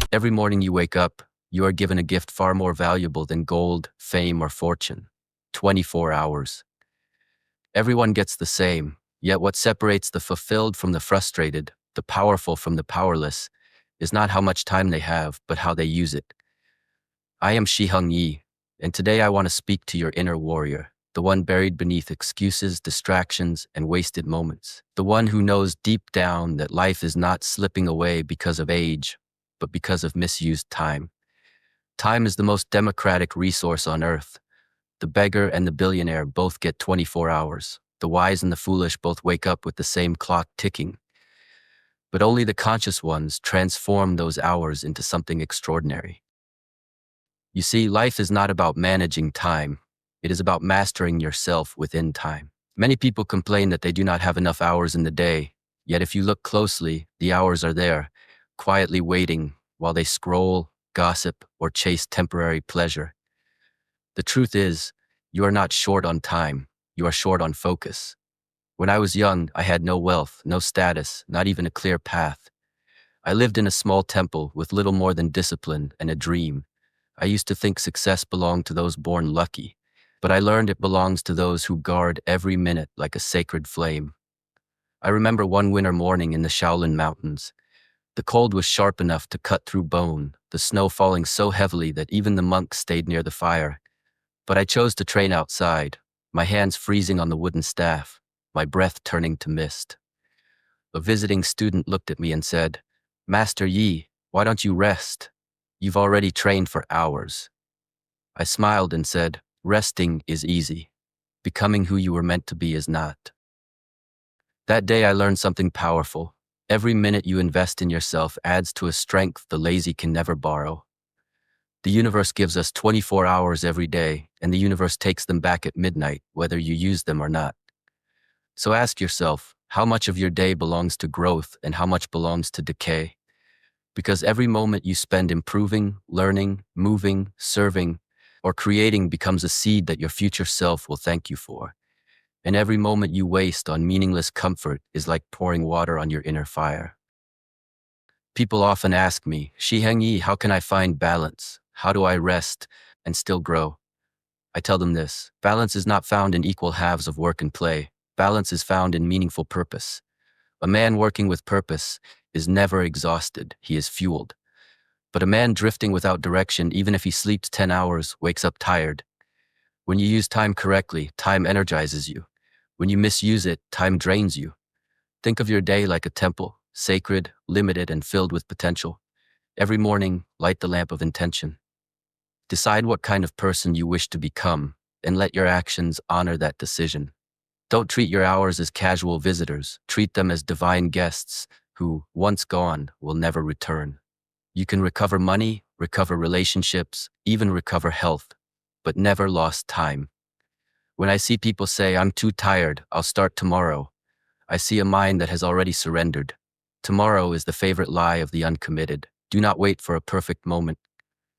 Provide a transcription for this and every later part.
Every morning you wake up, you are given a gift far more valuable than gold, fame, or fortune. 24 hours. Everyone gets the same, yet what separates the fulfilled from the frustrated, the powerful from the powerless, is not how much time they have, but how they use it. I am Shi Heng Yi, and today I want to speak to your inner warrior, the one buried beneath excuses, distractions, and wasted moments. The one who knows deep down that life is not slipping away because of age, but because of misused time. Time is the most democratic resource on earth. The beggar and the billionaire both get 24 hours. The wise and the foolish both wake up with the same clock ticking. But only the conscious ones transform those hours into something extraordinary. You see, life is not about managing time. It is about mastering yourself within time. Many people complain that they do not have enough hours in the day, yet if you look closely, the hours are there, quietly waiting while they scroll, gossip, or chase temporary pleasure. The truth is, you are not short on time, you are short on focus. When I was young, I had no wealth, no status, not even a clear path. I lived in a small temple with little more than discipline and a dream. I used to think success belonged to those born lucky, but I learned it belongs to those who guard every minute like a sacred flame. I remember one winter morning in the Shaolin Mountains. The cold was sharp enough to cut through bone, the snow falling so heavily that even the monks stayed near the fire. But I chose to train outside, my hands freezing on the wooden staff, my breath turning to mist. A visiting student looked at me and said, "Master Yi, why don't you rest? You've already trained for hours." I smiled and said, "Resting is easy. Becoming who you were meant to be is not." That day I learned something powerful. Every minute you invest in yourself adds to a strength the lazy can never borrow. The universe gives us 24 hours every day, and the universe takes them back at midnight, whether you use them or not. So ask yourself, how much of your day belongs to growth and how much belongs to decay? Because every moment you spend improving, learning, moving, serving, or creating becomes a seed that your future self will thank you for. And every moment you waste on meaningless comfort is like pouring water on your inner fire. People often ask me, "Shi Heng Yi, how can I find balance? How do I rest and still grow?" I tell them this: balance is not found in equal halves of work and play. Balance is found in meaningful purpose. A man working with purpose is never exhausted, he is fueled. But a man drifting without direction, even if he sleeps 10 hours, wakes up tired. When you use time correctly, time energizes you. When you misuse it, time drains you. Think of your day like a temple, sacred, limited, and filled with potential. Every morning, light the lamp of intention. Decide what kind of person you wish to become, and let your actions honor that decision. Don't treat your hours as casual visitors. Treat them as divine guests who, once gone, will never return. You can recover money, recover relationships, even recover health, but never lost time. When I see people say, "I'm too tired, I'll start tomorrow," I see a mind that has already surrendered. Tomorrow is the favorite lie of the uncommitted. Do not wait for a perfect moment.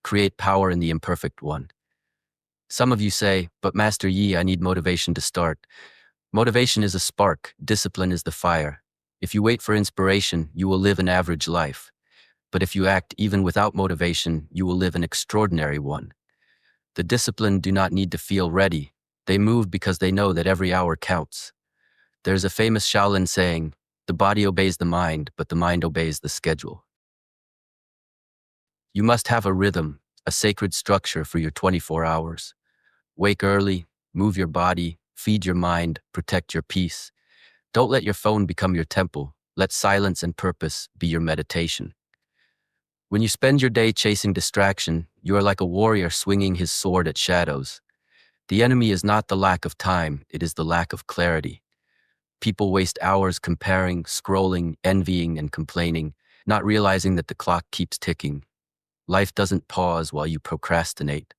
Create power in the imperfect one. Some of you say, "But Master Yi, I need motivation to start." Motivation is a spark, discipline is the fire. If you wait for inspiration, you will live an average life. But if you act even without motivation, you will live an extraordinary one. The disciplined do not need to feel ready. They move because they know that every hour counts. There's a famous Shaolin saying, "The body obeys the mind, but the mind obeys the schedule." You must have a rhythm, a sacred structure for your 24 hours. Wake early, move your body, feed your mind, protect your peace. Don't let your phone become your temple. Let silence and purpose be your meditation. When you spend your day chasing distraction, you are like a warrior swinging his sword at shadows. The enemy is not the lack of time, it is the lack of clarity. People waste hours comparing, scrolling, envying, and complaining, not realizing that the clock keeps ticking. Life doesn't pause while you procrastinate.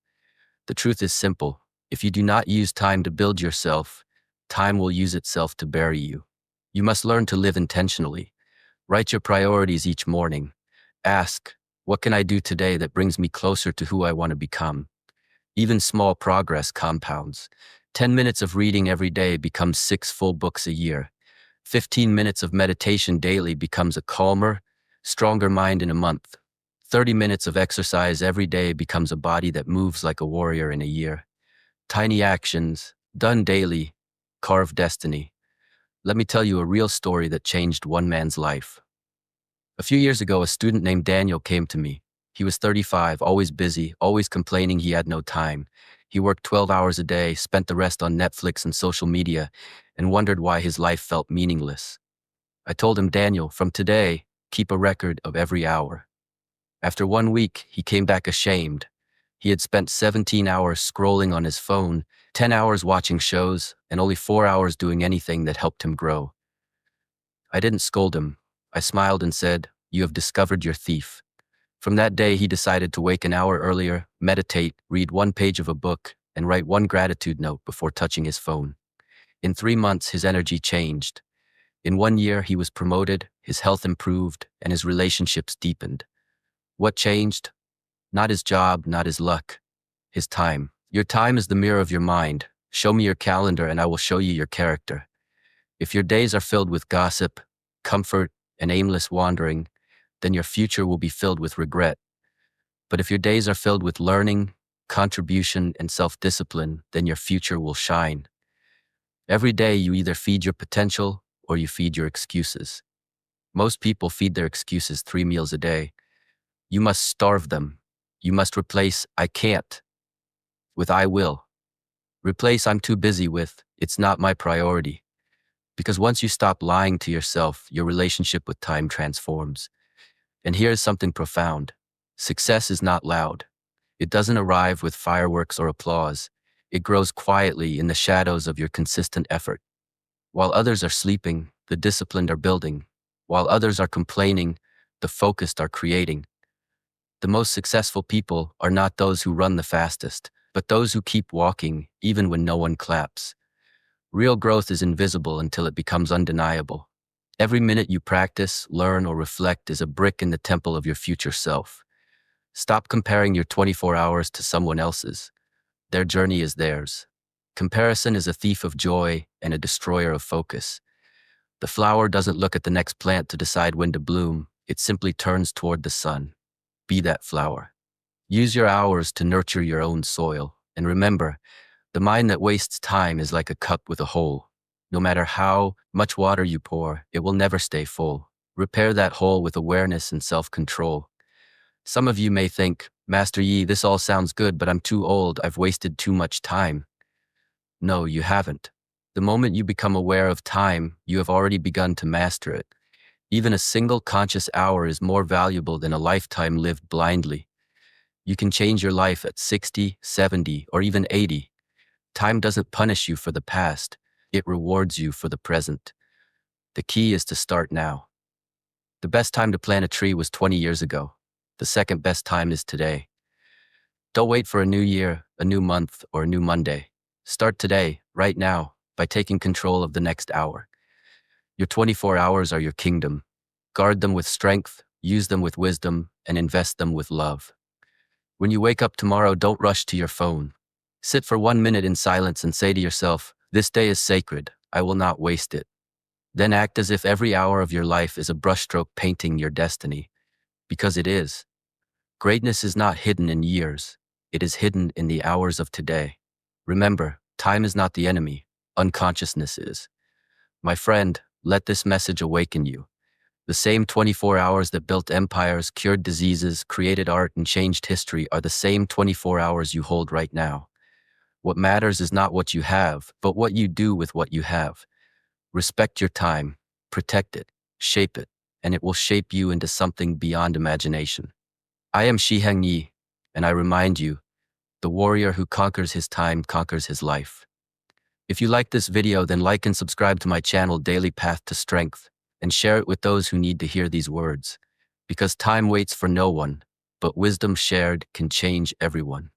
The truth is simple. If you do not use time to build yourself, time will use itself to bury you. You must learn to live intentionally. Write your priorities each morning. Ask, what can I do today that brings me closer to who I want to become? Even small progress compounds. 10 minutes of reading every day becomes 6 full books a year. 15 minutes of meditation daily becomes a calmer, stronger mind in a month. 30 minutes of exercise every day becomes a body that moves like a warrior in a year. Tiny actions, done daily, carve destiny. Let me tell you a real story that changed one man's life. A few years ago, a student named Daniel came to me. He was 35, always busy, always complaining he had no time. He worked 12 hours a day, spent the rest on Netflix and social media, and wondered why his life felt meaningless. I told him, Daniel, from today, keep a record of every hour. After 1 week, he came back ashamed. He had spent 17 hours scrolling on his phone, 10 hours watching shows, and only 4 hours doing anything that helped him grow. I didn't scold him. I smiled and said, "You have discovered your thief." From that day, he decided to wake an hour earlier, meditate, read 1 page of a book, and write 1 gratitude note before touching his phone. In 3 months, his energy changed. In 1 year, he was promoted, his health improved, and his relationships deepened. What changed? Not his job, not his luck. His time. Your time is the mirror of your mind. Show me your calendar and I will show you your character. If your days are filled with gossip, comfort, and aimless wandering, then your future will be filled with regret. But if your days are filled with learning, contribution, and self-discipline, then your future will shine. Every day you either feed your potential or you feed your excuses. Most people feed their excuses 3 meals a day. You must starve them. You must replace "I can't" with "I will." Replace "I'm too busy" with "It's not my priority." Because once you stop lying to yourself, your relationship with time transforms. And here's something profound. Success is not loud. It doesn't arrive with fireworks or applause. It grows quietly in the shadows of your consistent effort. While others are sleeping, the disciplined are building. While others are complaining, the focused are creating. The most successful people are not those who run the fastest, but those who keep walking even when no one claps. Real growth is invisible until it becomes undeniable. Every minute you practice, learn, or reflect is a brick in the temple of your future self. Stop comparing your 24 hours to someone else's. Their journey is theirs. Comparison is a thief of joy and a destroyer of focus. The flower doesn't look at the next plant to decide when to bloom. It simply turns toward the sun. Be that flower. Use your hours to nurture your own soil. And remember, the mind that wastes time is like a cup with a hole. No matter how much water you pour, it will never stay full. Repair that hole with awareness and self-control. Some of you may think, "Master Yi, this all sounds good, but I'm too old. I've wasted too much time." No, you haven't. The moment you become aware of time, you have already begun to master it. Even a single conscious hour is more valuable than a lifetime lived blindly. You can change your life at 60, 70, or even 80. Time doesn't punish you for the past. It rewards you for the present. The key is to start now. The best time to plant a tree was 20 years ago. The second best time is today. Don't wait for a new year, a new month, or a new Monday. Start today, right now, by taking control of the next hour. Your 24 hours are your kingdom. Guard them with strength, use them with wisdom, and invest them with love. When you wake up tomorrow, don't rush to your phone. Sit for 1 minute in silence and say to yourself, "This day is sacred. I will not waste it." Then act as if every hour of your life is a brushstroke painting your destiny. Because it is. Greatness is not hidden in years. It is hidden in the hours of today. Remember, time is not the enemy. Unconsciousness is. My friend, let this message awaken you. The same 24 hours that built empires, cured diseases, created art, and changed history are the same 24 hours you hold right now. What matters is not what you have, but what you do with what you have. Respect your time, protect it, shape it, and it will shape you into something beyond imagination. I am Shi Heng Yi, and I remind you, the warrior who conquers his time conquers his life. If you like this video, then like and subscribe to my channel Daily Path to Strength, and share it with those who need to hear these words. Because time waits for no one, but wisdom shared can change everyone.